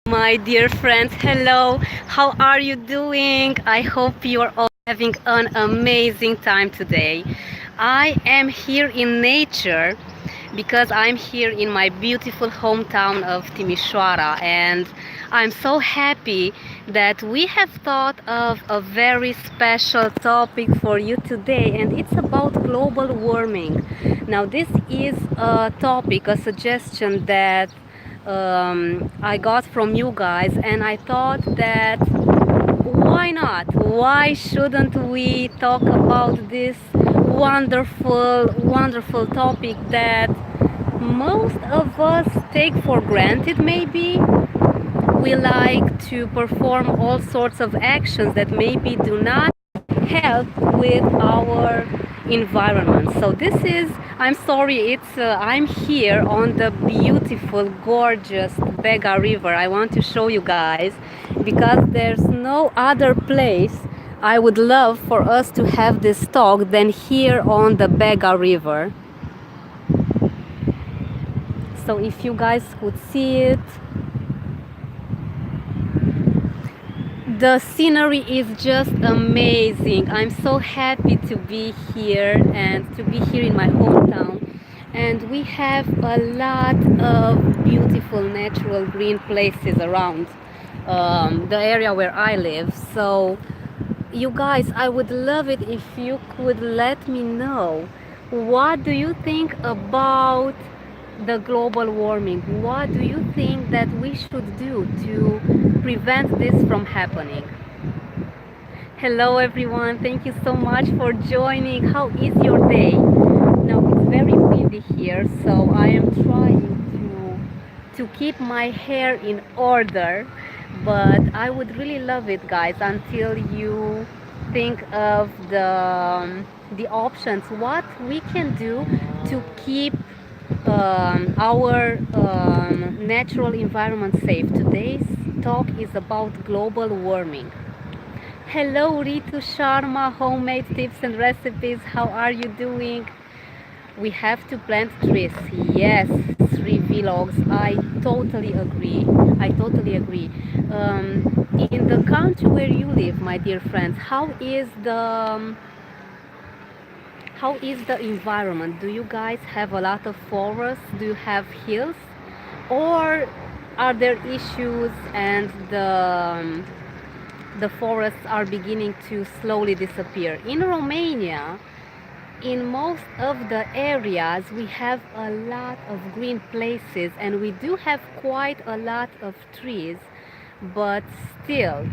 My dear friends, hello. How are you doing? I hope you are all having an amazing time today. I am here in nature because I'm here in my beautiful hometown of Timișoara, and I'm so happy that we have thought of a very special topic for you today, and it's about global warming. Now, this is a topic, a suggestion that I got from you guys, and I thought that why not? Why shouldn't we talk about this wonderful topic that most of us take for granted? Maybe we like to perform all sorts of actions that maybe do not help with our environment. So this is, I'm sorry, I'm here on the beautiful, gorgeous Bega River. I want to show you guys because there's no other place I would love for us to have this talk than here on the Bega River. So if you guys could see it, the scenery is just amazing. I'm so happy to be here and to be here in my hometown. And we have a lot of beautiful natural green places around the area where I live. So you guys, I would love it if you could let me know, what do you think about the global warming? What do you think that we should do to prevent this from happening? Hello everyone, thank you so much for joining. How is your day? Now it's very windy here, so I am trying to keep my hair in order, but I would really love it, guys, until you think of the options, what we can do to keep our natural environment safe. Today's talk is about global warming. Hello Ritu Sharma, homemade tips and recipes. How are you doing? We have to plant trees. Yes, three vlogs. I totally agree. I totally agree. In the country where you live, my dear friends, how is the environment? Do you guys have a lot of forests? Do you have hills? Or are there issues and the forests are beginning to slowly disappear? In Romania, in most of the areas, we have a lot of green places and we do have quite a lot of trees, but still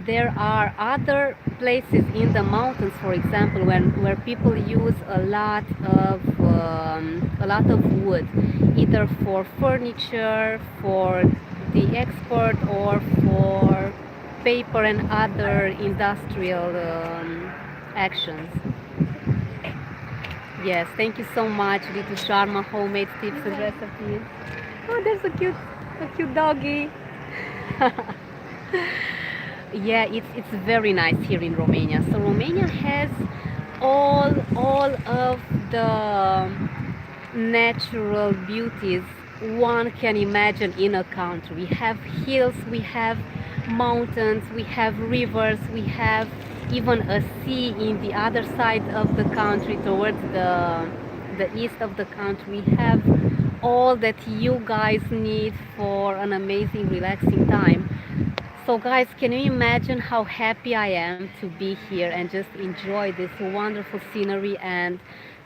there are other places in the mountains, for example, where people use a lot of wood, either for furniture, for the export, or for paper and other industrial actions. Yes, thank you so much, Ritu Sharma, homemade tips and recipes. Oh, there's a cute doggy. Yeah, it's very nice here in Romania. So Romania has all of the natural beauties one can imagine in a country. We have hills, we have mountains, we have rivers, we have even a sea in the other side of the country, towards the east of the country. We have all that you guys need for an amazing, relaxing time. So guys, can you imagine how happy I am to be here and just enjoy this wonderful scenery and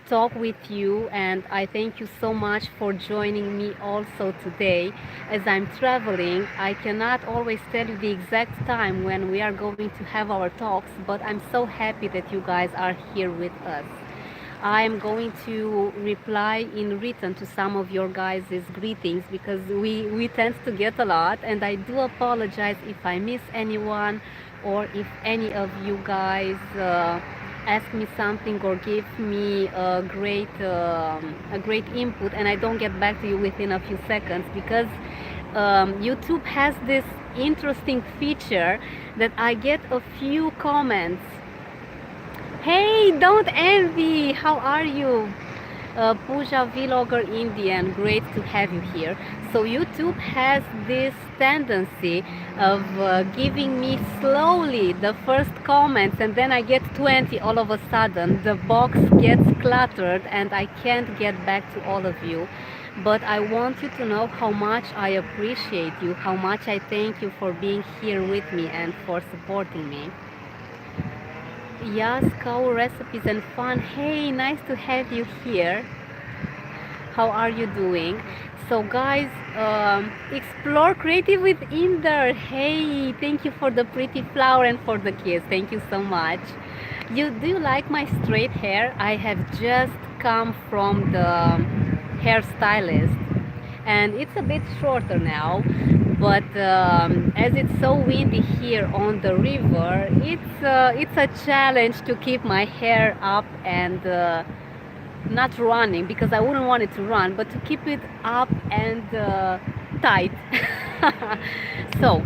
talk with you? And I thank you so much for joining me also today. As I'm traveling, I cannot always tell you the exact time when we are going to have our talks, but I'm so happy that you guys are here with us. I am going to reply in written to some of your guys' greetings because we tend to get a lot, and I do apologize if I miss anyone or if any of you guys ask me something or give me a great input and I don't get back to you within a few seconds, because YouTube has this interesting feature that I get a few comments. Hey, don't envy! How are you? Pooja Vlogger Indian, great to have you here. So YouTube has this tendency of giving me slowly the first comments, and then I get 20 all of a sudden. The box gets cluttered and I can't get back to all of you. But I want you to know how much I appreciate you, how much I thank you for being here with me and for supporting me. Yes, cow recipes and fun. Hey, nice to have you here. How are you doing? So guys, explore creative with Inder. Hey, thank you for the pretty flower and for the kiss. Thank you so much. Do you like my straight hair? I have just come from the hairstylist and it's a bit shorter now, but as it's so windy here on the river, it's a challenge to keep my hair up and not running, because I wouldn't want it to run, but to keep it up and tight. So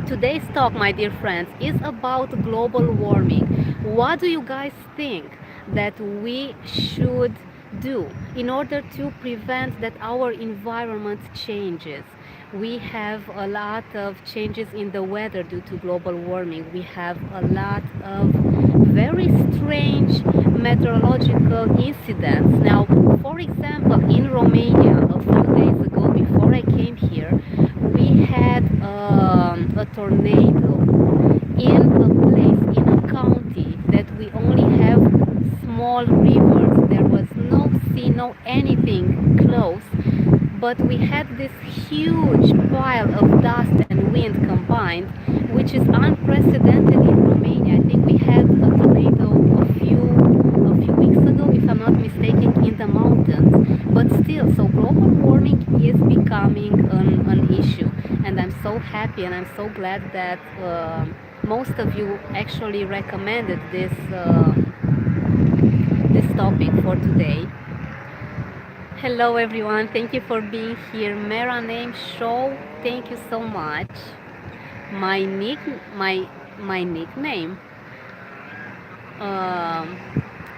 today's talk, my dear friends, is about global warming. What do you guys think that we should do in order to prevent that our environment changes? We have a lot of changes in the weather due to global warming. We have a lot of very strange meteorological incidents. Now, for example, in Romania, a few days ago, before I came here, we had a tornado in a place, in a county that we only have small rivers. There was no sea, no anything close, but we had this huge pile of dust and wind combined, which is unprecedented in Romania. I think we had a tornado a few weeks ago, if I'm not mistaken, in the mountains. But still, so global warming is becoming an issue, and I'm so happy and I'm so glad that most of you actually recommended this topic for today. Hello everyone, thank you for being here. Mera name show, thank you so much. My nickname.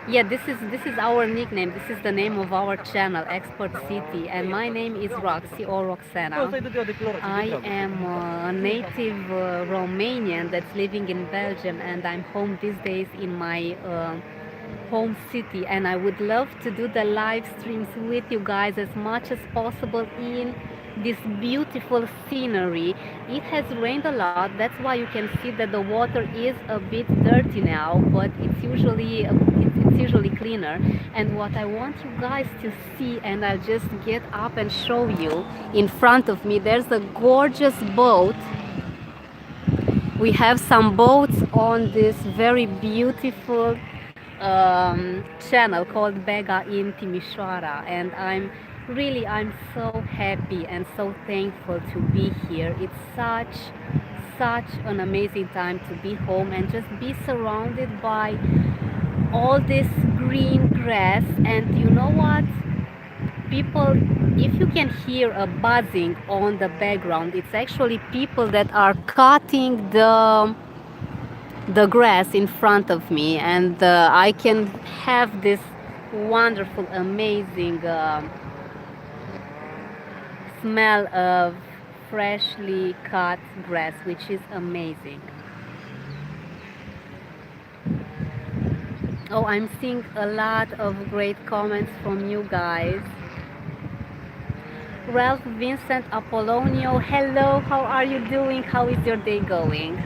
Yeah, this is our nickname. This is the name of our channel, Expert City, and my name is Roxy or Roxana. I am a native Romanian that's living in Belgium, and I'm home these days in my home city, and I would love to do the live streams with you guys as much as possible in this beautiful scenery. It has rained a lot, that's why you can see that the water is a bit dirty now, but it's usually cleaner. And what I want you guys to see, and I'll just get up and show you, in front of me there's a gorgeous boat. We have some boats on this very beautiful channel called Bega in Timișoara, and I'm so happy and so thankful to be here. It's such an amazing time to be home and just be surrounded by all this green grass. And you know what, people, if you can hear a buzzing on the background, it's actually people that are cutting the grass in front of me, and I can have this wonderful, amazing smell of freshly cut grass, which is amazing. Oh, I'm seeing a lot of great comments from you guys. Ralph Vincent Apollonio, hello, how are you doing? How is your day going?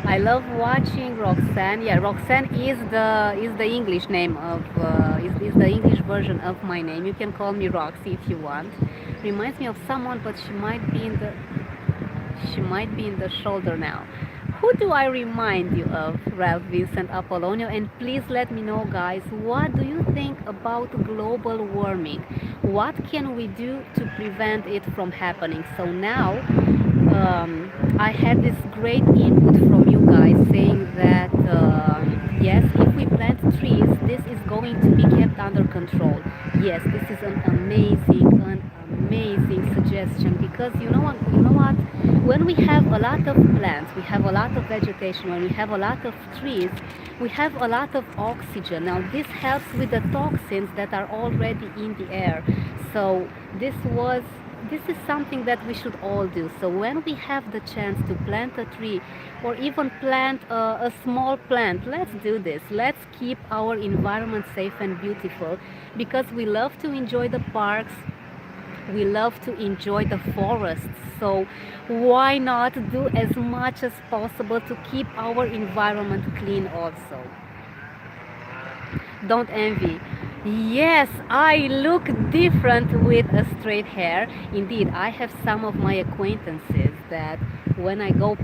I love watching Roxanne. Yeah, Roxanne is the English name of is the English version of my name. You can call me Roxy if you want. Reminds me of someone, but she might be in the shoulder now. Who do I remind you of, Ralph Vincent Apollonio? And please let me know, guys, what do you think about global warming? What can we do to prevent it from happening? So now I had this great input from you guys saying that yes, if we plant trees, this is going to be kept under control. Yes, this is an amazing suggestion, because you know what, when we have a lot of plants, we have a lot of vegetation, when we have a lot of trees, we have a lot of oxygen. Now this helps with the toxins that are already in the air. So this was this is something that we should all do. So when we have the chance to plant a tree or even plant a small plant, let's do this. Let's keep our environment safe and beautiful because we love to enjoy the parks, we love to enjoy the forests. So why not do as much as possible to keep our environment clean also? Don't envy. Yes, I look different with a straight hair. Indeed, I have some of my acquaintances that when I go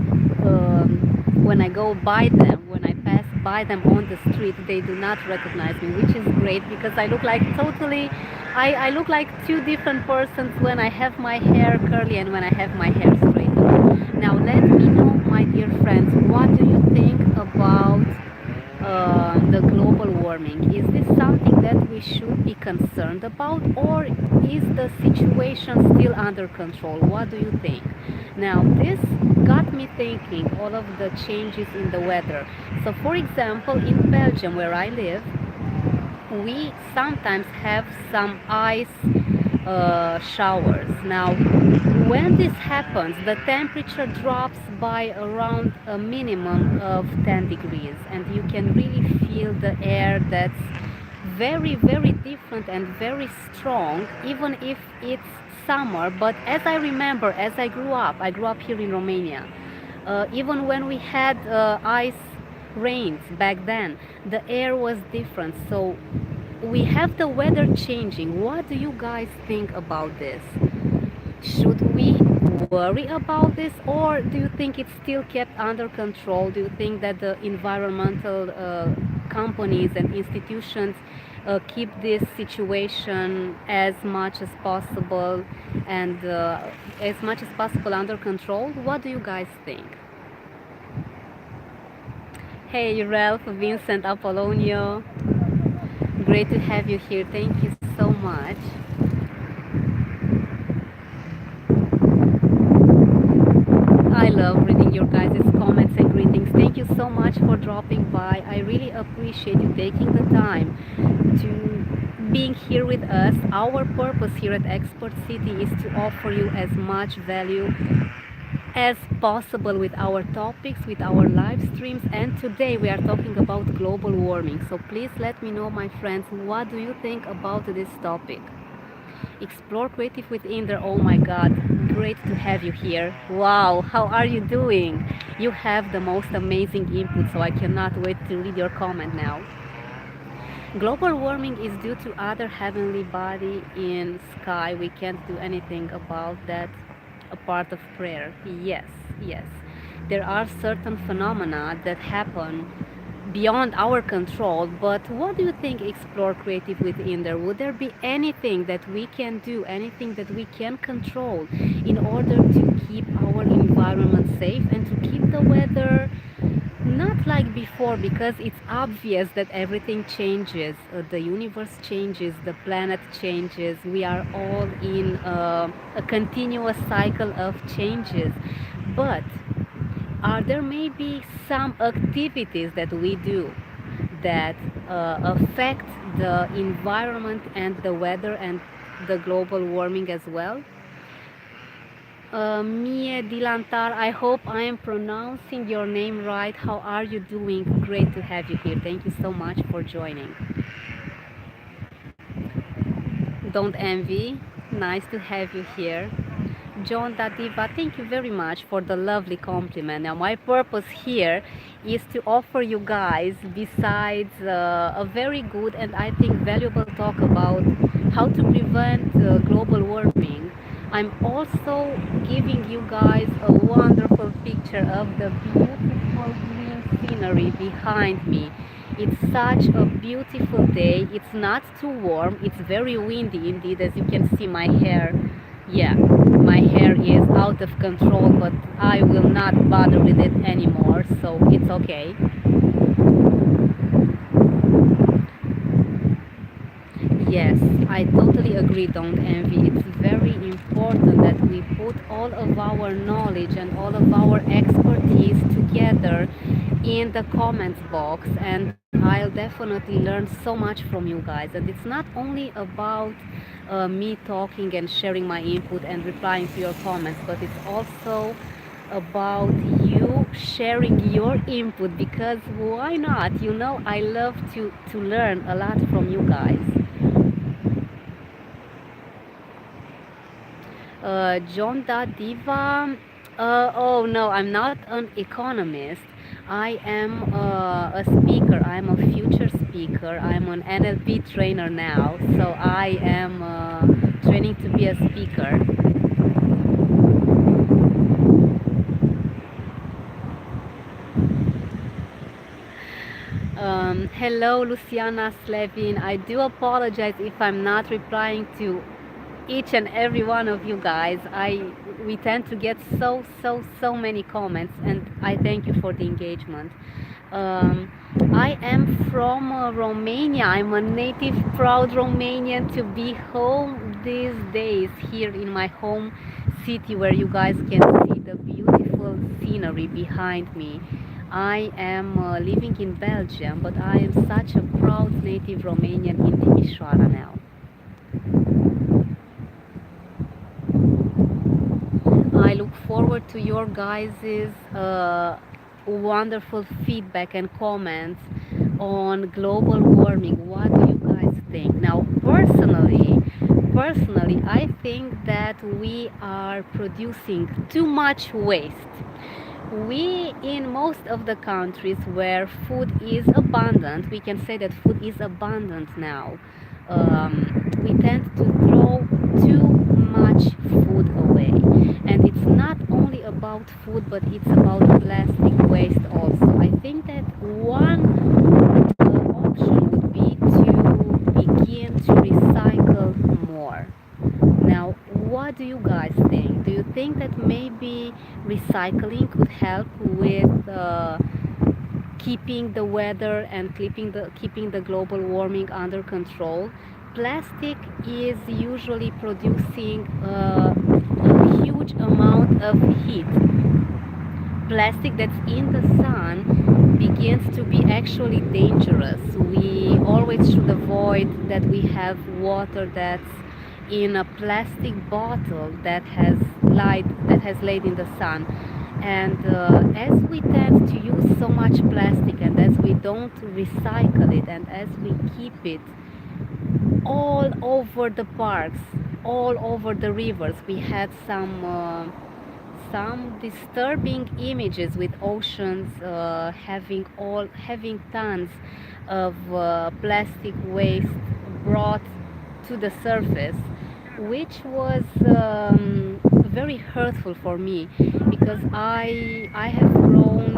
when I go by them, when I pass by them on the street, they do not recognize me, which is great because I look like totally I look like two different persons when I have my hair curly and when I have my hair straightened. Now let me know, my dear friends, what do you think about the global warming? Is this something that we should be concerned about, or is the situation still under control? What do you think? Now, this got me thinking all of the changes in the weather. So, for example, in Belgium, where I live, we sometimes have some ice showers. Now, when this happens, the temperature drops by around a minimum of 10 degrees, and you can really feel the air that's very, very different and very strong, even if it's summer. But as I remember, as I grew up here in Romania. Even when we had ice rains back then, the air was different. So we have the weather changing. What do you guys think about this? Should we worry about this, or do you think it's still kept under control? Do you think that the environmental companies and institutions keep this situation as much as possible and as much as possible under control? What do you guys think? Hey, Ralph, Vincent, Apollonio, great to have you here. Thank you so much. I love reading your guys' comments and greetings. Thank you so much for dropping by. I really appreciate you taking the time to being here with us. Our purpose here at Expert City is to offer you as much value as possible with our topics, with our live streams, and today we are talking about global warming. So please let me know, my friends, what do you think about this topic? Explore Creative with Inder. Oh my god, great to have you here. Wow, how are you doing? You have the most amazing input, so I cannot wait to read your comment now. Global warming is due to other heavenly body in sky. We can't do anything about that. A part of prayer. Yes, yes. There are certain phenomena that happen beyond our control, but what do you think, Explore Creative within there? Would there be anything that we can do, anything that we can control in order to keep our environment safe and to keep the weather not like before, because it's obvious that everything changes, the universe changes, the planet changes, we are all in a continuous cycle of changes. But are there maybe some activities that we do that affect the environment and the weather and the global warming as well? Mie Dilantar, I hope I am pronouncing your name right. How are you doing? Great to have you here. Thank you so much for joining. Don't envy. Nice to have you here. John Dativa, thank you very much for the lovely compliment. Now, my purpose here is to offer you guys, besides a very good and I think valuable talk about how to prevent global warming, I'm also giving you guys a wonderful picture of the beautiful green scenery behind me. It's such a beautiful day. It's not too warm. It's very windy indeed, as you can see my hair. Yeah, my hair is out of control, but I will not bother with it anymore, so it's okay. Yes, I totally agree, don't envy. It's very important that we put all of our knowledge and all of our expertise together in the comments box, and I'll definitely learn so much from you guys. And it's not only about me talking and sharing my input and replying to your comments, but it's also about you sharing your input, because why not? You know, I love to learn a lot from you guys. John Da Diva. Oh no, I'm not an economist. I am a speaker. I'm a future speaker. I'm an NLP trainer now, so I am training to be a speaker. Hello, Luciana Slevin. I do apologize if I'm not replying to each and every one of you guys. I We tend to get so many comments, and I thank you for the engagement. Um, I am from Romania. I'm a native, proud Romanian to be home these days here in my home city, where you guys can see the beautiful scenery behind me. I am living in Belgium, but I am such a proud native Romanian in Timișoara now. I look forward to your guys' wonderful feedback and comments on global warming. What do you guys think? Now, personally, I think that we are producing too much waste. We, in most of the countries where food is abundant, we can say that food is abundant now. We tend to throw too much food away, and it's not only about food, but it's about plastic waste also. I think that one option would be to begin to recycle more. Now, what do you guys think? Do you think that maybe recycling could help with keeping the weather and keeping the global warming under control? Plastic is usually producing a huge amount of heat. Plastic that's in the sun begins to be actually dangerous. We always should avoid that we have water that's in a plastic bottle that has laid in the sun. And as we tend to use so much plastic, and as we don't recycle it, and as we keep it all over the parks, all over the rivers, we had some disturbing images with oceans having tons of plastic waste brought to the surface, which was very hurtful for me, because I have grown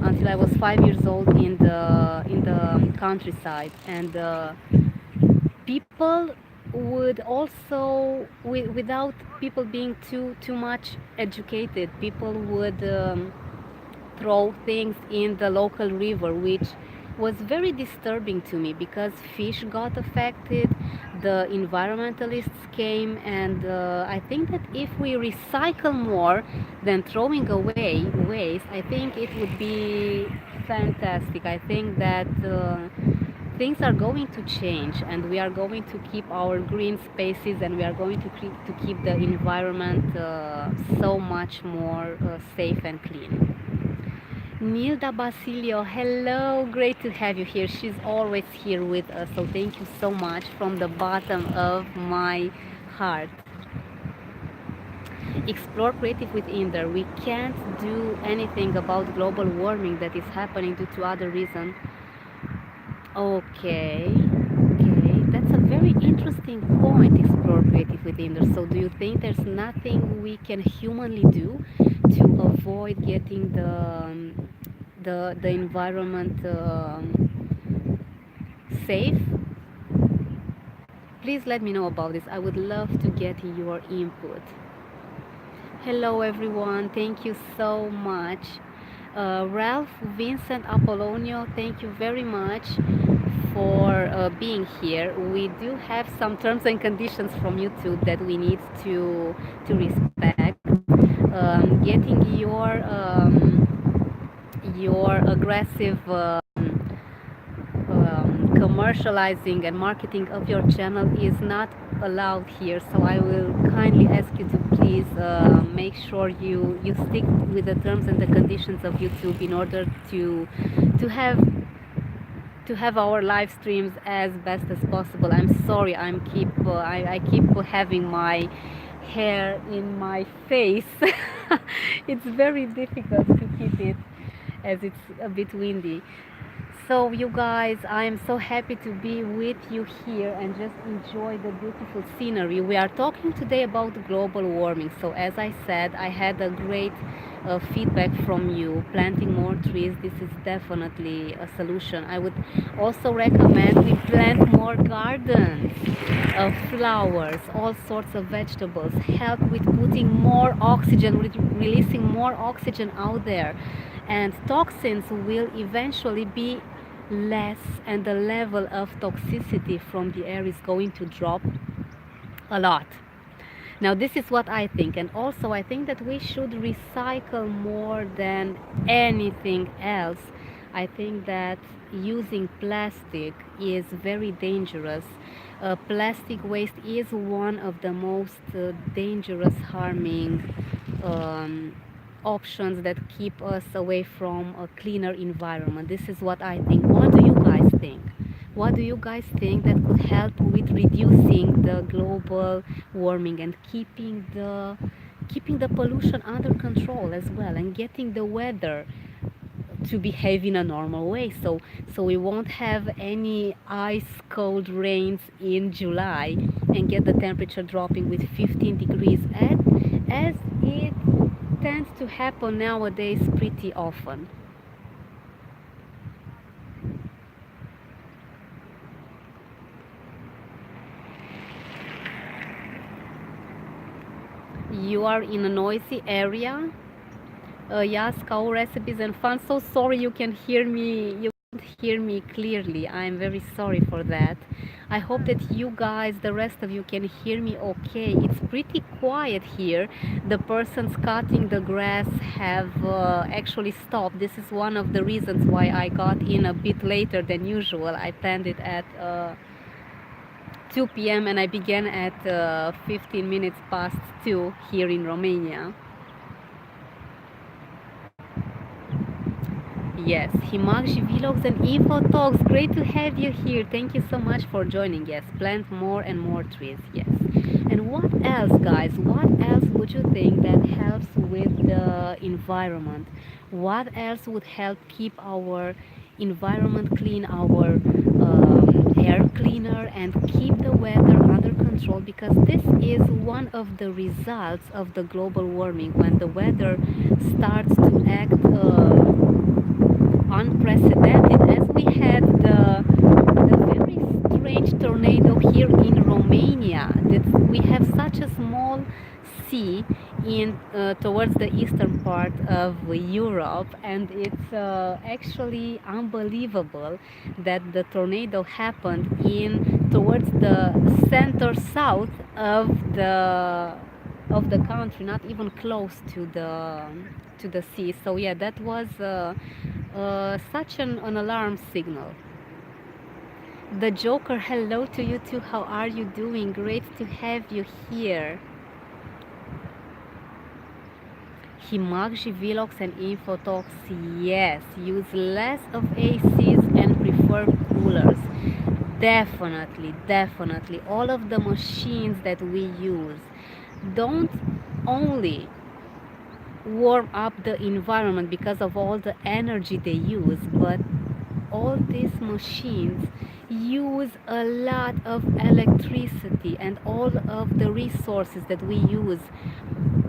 until I was 5 years old in the countryside, and people would also, without people being too much educated, people would throw things in the local river, which was very disturbing to me, because fish got affected. The environmentalists came, and I think that if we recycle more than throwing away waste, I think it would be fantastic. I think that things are going to change, and we are going to keep our green spaces, and we are going to keep the environment so much more safe and clean. Nilda Basilio, hello, great to have you here. She's always here with us, so thank you so much from the bottom of my heart. Explore creative with Inder. We can't do anything about global warming that is happening due to other reasons. Okay, okay, that's a very interesting point. Explore creative with Inder. So, do you think there's nothing we can humanly do to avoid getting the environment safe? Please let me know about this. I would love to get your input. Hello, everyone. Thank you so much. Ralph Vincent Apollonio, thank you very much for being here. We do have some terms and conditions from YouTube that we need to respect. Getting your aggressive commercializing and marketing of your channel is not allowed here, so I will kindly ask you to please make sure you stick with the terms and the conditions of YouTube in order to have to have our live streams as best as possible. I'm sorry, I keep having my hair in my face. It's very difficult to keep it as it's a bit windy. So you guys, I am so happy to be with you here and just enjoy the beautiful scenery. We are talking today about global warming. So as I said, I had a great feedback from you. Planting more trees, this is definitely a solution. I would also recommend we plant more gardens of flowers, all sorts of vegetables. Help with putting more oxygen, with releasing more oxygen out there, and toxins will eventually be less, and the level of toxicity from the air is going to drop a lot. Now, this is what I think, and also I think that we should recycle more than anything else. I think that using plastic is very dangerous. Plastic waste is one of the most dangerous, harming options that keep us away from a cleaner environment. This is what I think. What do you guys think? What do you guys think that could help with reducing the global warming and keeping the pollution under control as well, and getting the weather to behave in a normal way, so we won't have any ice cold rains in July and get the temperature dropping with 15 degrees as it tends to happen nowadays pretty often. You are in a noisy area. Yes, cow recipes and fun. So sorry you can hear me. You can't hear me clearly. I'm very sorry for that. I hope that you guys, the rest of you, can hear me okay. It's pretty quiet here. The persons cutting the grass have actually stopped. This is one of the reasons why I got in a bit later than usual. I planned it at 2 p.m. and I began at 15 minutes past 2 here in Romania. Yes, Himakshi Vlogs and Info Talks. Great to have you here. Thank you so much for joining. Yes, plant more and more trees. Yes. And what else, guys? What else would you think that helps with the environment? What else would help keep our environment clean, our air cleaner, and keep the weather under control? Because this is one of the results of the global warming, when the weather starts to act unprecedented, as we had the very strange tornado here in Romania. That we have such a small sea in towards the eastern part of Europe, and it's actually unbelievable that the tornado happened in towards the center south of the country, not even close to the sea. So yeah, that was such an alarm signal. The Joker, hello to you too. How are you doing? Great to have you here. Himakshi Vlogs and Info Talks. Yes, use less of ACs and prefer coolers. Definitely, definitely. All of the machines that we use don't only warm up the environment because of all the energy they use, but all these machines use a lot of electricity, and all of the resources that we use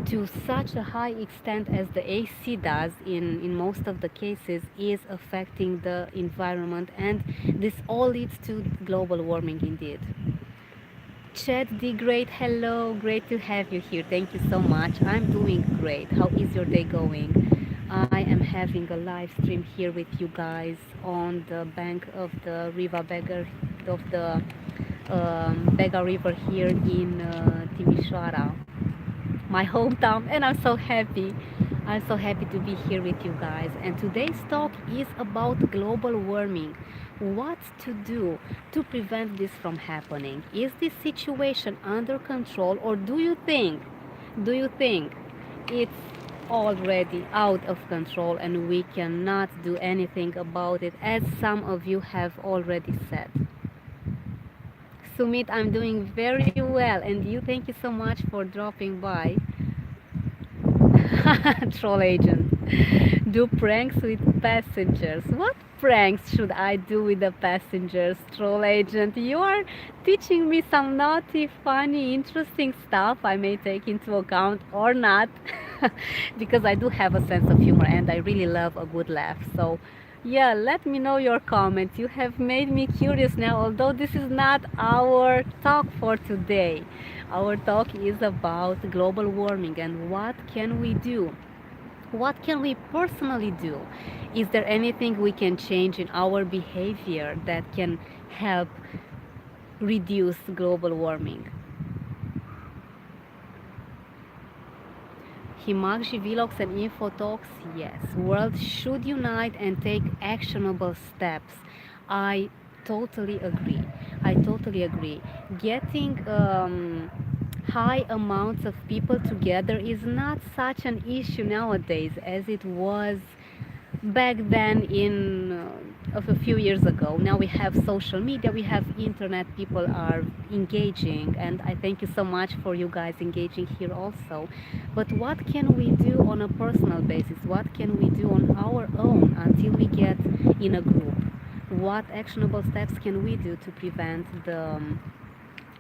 to such a high extent as the AC does in most of the cases is affecting the environment, and this all leads to global warming indeed. Chat D, great, hello, great to have you here. Thank you so much. I'm doing great. How is your day going? I am having a live stream here with you guys on the bank of the River Bega, of the Bega River here in Timișoara, my hometown, and I'm so happy. I'm so happy to be here with you guys. And today's talk is about global warming. What to do to prevent this from happening? Is this situation under control, or do you think it's already out of control and we cannot do anything about it, as some of you have already said? Sumit, I'm doing very well, and you, thank you so much for dropping by. Troll agent. Do pranks with passengers. What pranks should I do with the passengers, troll agent? You are teaching me some naughty, funny, interesting stuff I may take into account or not. Because I do have a sense of humor and I really love a good laugh. So, yeah, let me know your comments. You have made me curious now, although this is not our talk for today. Our talk is about global warming and what can we do? What can we personally do? Is there anything we can change in our behavior that can help reduce global warming? Himakji vlogs and info talks, yes. World should unite and take actionable steps. I totally agree. I totally agree. Getting high amounts of people together is not such an issue nowadays as it was back then in of a few years ago. Now we have social media, we have internet, people are engaging, and I thank you so much for you guys engaging here also. But what can we do on a personal basis? What can we do on our own until we get in a group? What actionable steps can we do to prevent the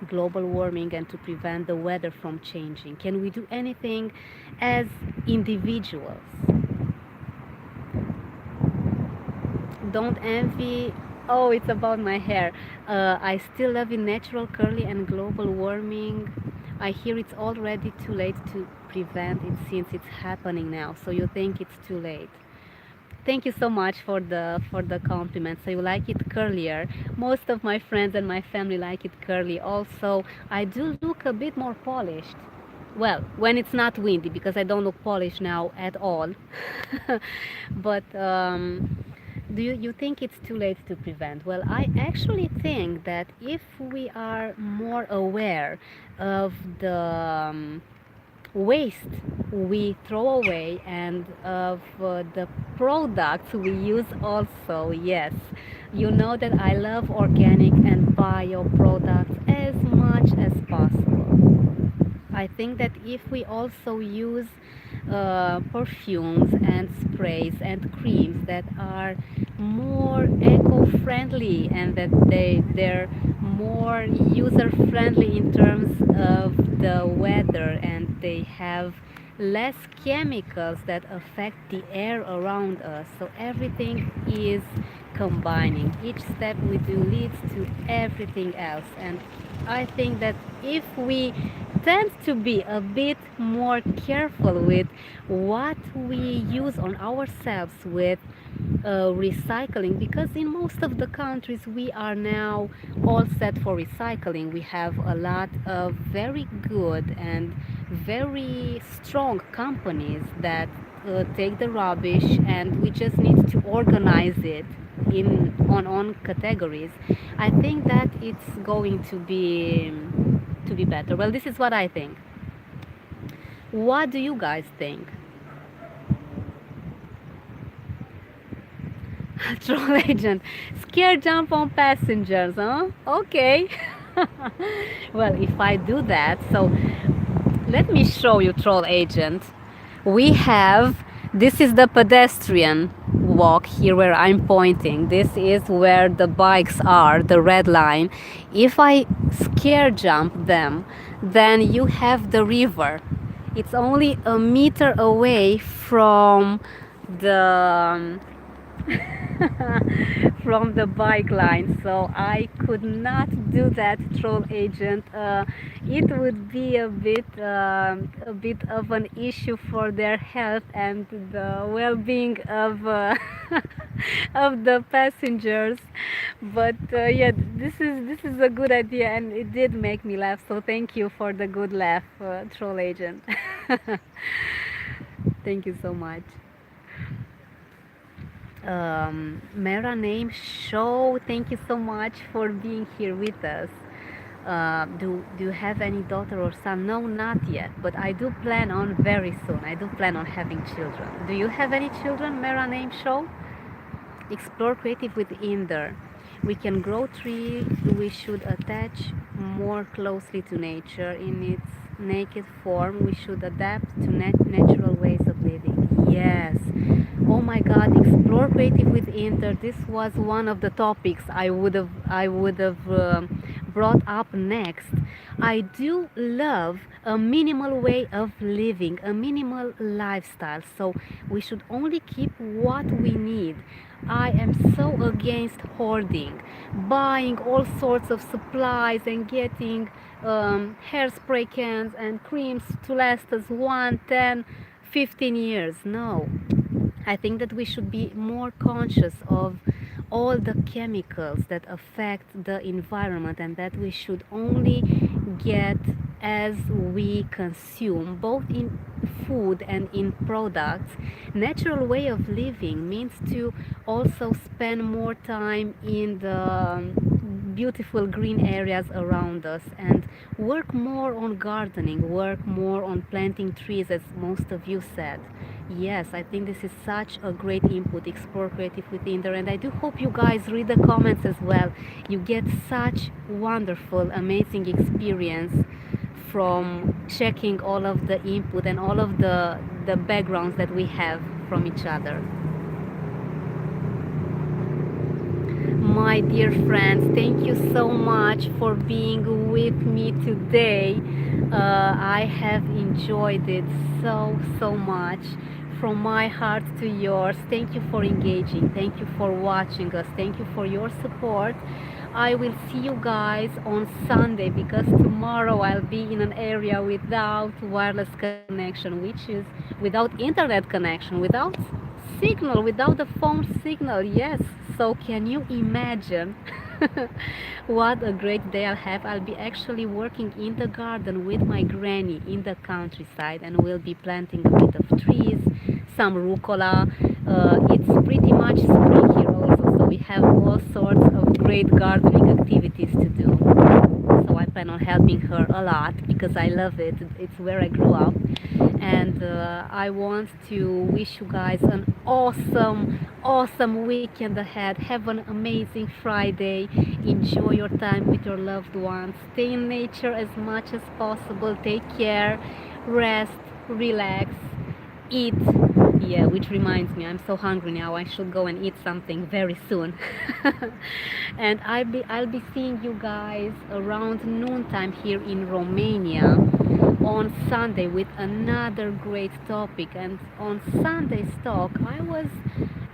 global warming and to prevent the weather from changing? Can we do anything as individuals? Don't envy. Oh, it's about my hair. I still love it, natural, curly, and global warming. I hear it's already too late to prevent it since it's happening now. So you think it's too late? Thank you so much for the compliment. So you like it curlier. Most of my friends and my family like it curly. Also, I do look a bit more polished. Well, when it's not windy, because I don't look polished now at all. But do you think it's too late to prevent? Well, I actually think that if we are more aware of the waste we throw away and of the products we use also, yes. You know that I love organic and bio products as much as possible. I think that if we also use perfumes and sprays and creams that are more eco-friendly and that they're more user-friendly in terms of the weather, and they have less chemicals that affect the air around us. So everything is combining. Each step we do leads to everything else. And I think that if we tend to be a bit more careful with what we use on ourselves with recycling, because in most of the countries we are now all set for recycling. We have a lot of very good and very strong companies that take the rubbish, and we just need to organize it in on categories. I think that it's going to be better. Well, this is what I think. What do you guys think? Troll agent, scare jump on passengers, huh? Okay. Well, if I do that, so let me show you, troll agent. We have, this is the pedestrian walk here where I'm pointing. This is where the bikes are, the red line. If I scare jump them, then you have the river. It's only a meter away from the from the bike line, so I could not do that, troll agent. It would be a bit of an issue for their health and the well-being of of the passengers. But yeah, this is a good idea, and it did make me laugh. So thank you for the good laugh, troll agent. Thank you so much. Mera name show. Thank you so much for being here with us. Do you have any daughter or son? No, not yet, but I do plan on very soon. I do plan on having children. Do you have any children? Mera name show. Explore creative with Inder. We can grow tree. We should attach more closely to nature in its naked form. We should adapt to natural ways of living. Yes. Oh my God! Explore creative with Inder. This was one of the topics I would have brought up next. I do love a minimal way of living, a minimal lifestyle. So we should only keep what we need. I am so against hoarding, buying all sorts of supplies and getting hairspray cans and creams to last us 1, 10, 15 years. No, I think that we should be more conscious of all the chemicals that affect the environment, and that we should only get as we consume, both in food and in products. Natural way of living means to also spend more time in the beautiful green areas around us, and work more on gardening, work more on planting trees, as most of you said. Yes, I think this is such a great input. Explore creative within there, and I do hope you guys read the comments as well. You get such wonderful, amazing experience from checking all of the input and all of the backgrounds that we have from each other. My dear friends, thank you so much for being with me today. I have enjoyed it so much. From my heart to yours, thank you for engaging. Thank you for watching us. Thank you for your support. I will see you guys on Sunday, because tomorrow I'll be in an area without wireless connection, which is without internet connection, without signal, without the phone signal. Yes, so can you imagine what a great day I'll have? I'll be actually working in the garden with my granny in the countryside, and we'll be planting a bit of trees, some rucola. It's pretty much spring here also, so we have all sorts of great gardening activities to do. So I plan on helping her a lot because I love it. It's where I grew up, and I want to wish you guys an awesome weekend ahead. Have an amazing Friday. Enjoy your time with your loved ones. Stay in nature as much as possible. Take care. Rest. Relax. Eat. Yeah, which reminds me, I'm so hungry now. I should go and eat something very soon. And I'll be seeing you guys around noontime here in Romania on Sunday with another great topic. And on Sunday's talk, I was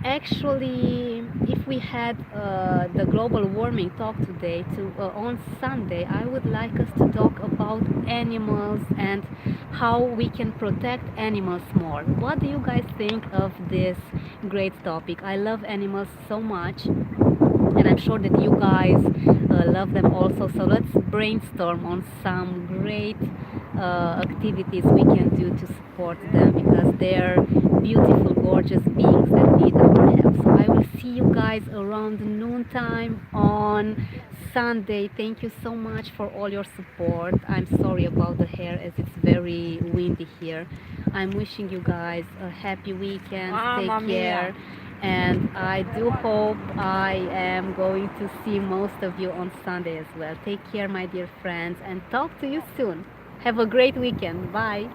actually, if we had the global warming talk today, to on Sunday, I would like us to talk about animals and how we can protect animals more. What do you guys think of this great topic? I love animals so much, and I'm sure that you guys love them also. So let's brainstorm on some great activities we can do to support them, because they're beautiful, gorgeous beings that need our help. So I will see you guys around noontime on Sunday. Thank you so much for all your support. I'm sorry about the hair as it's very windy here. I'm wishing you guys a happy weekend. Mamma Take mia. care. And I do hope I am going to see most of you on Sunday as well. Take care, my dear friends, and talk to you soon. Have a great weekend. Bye.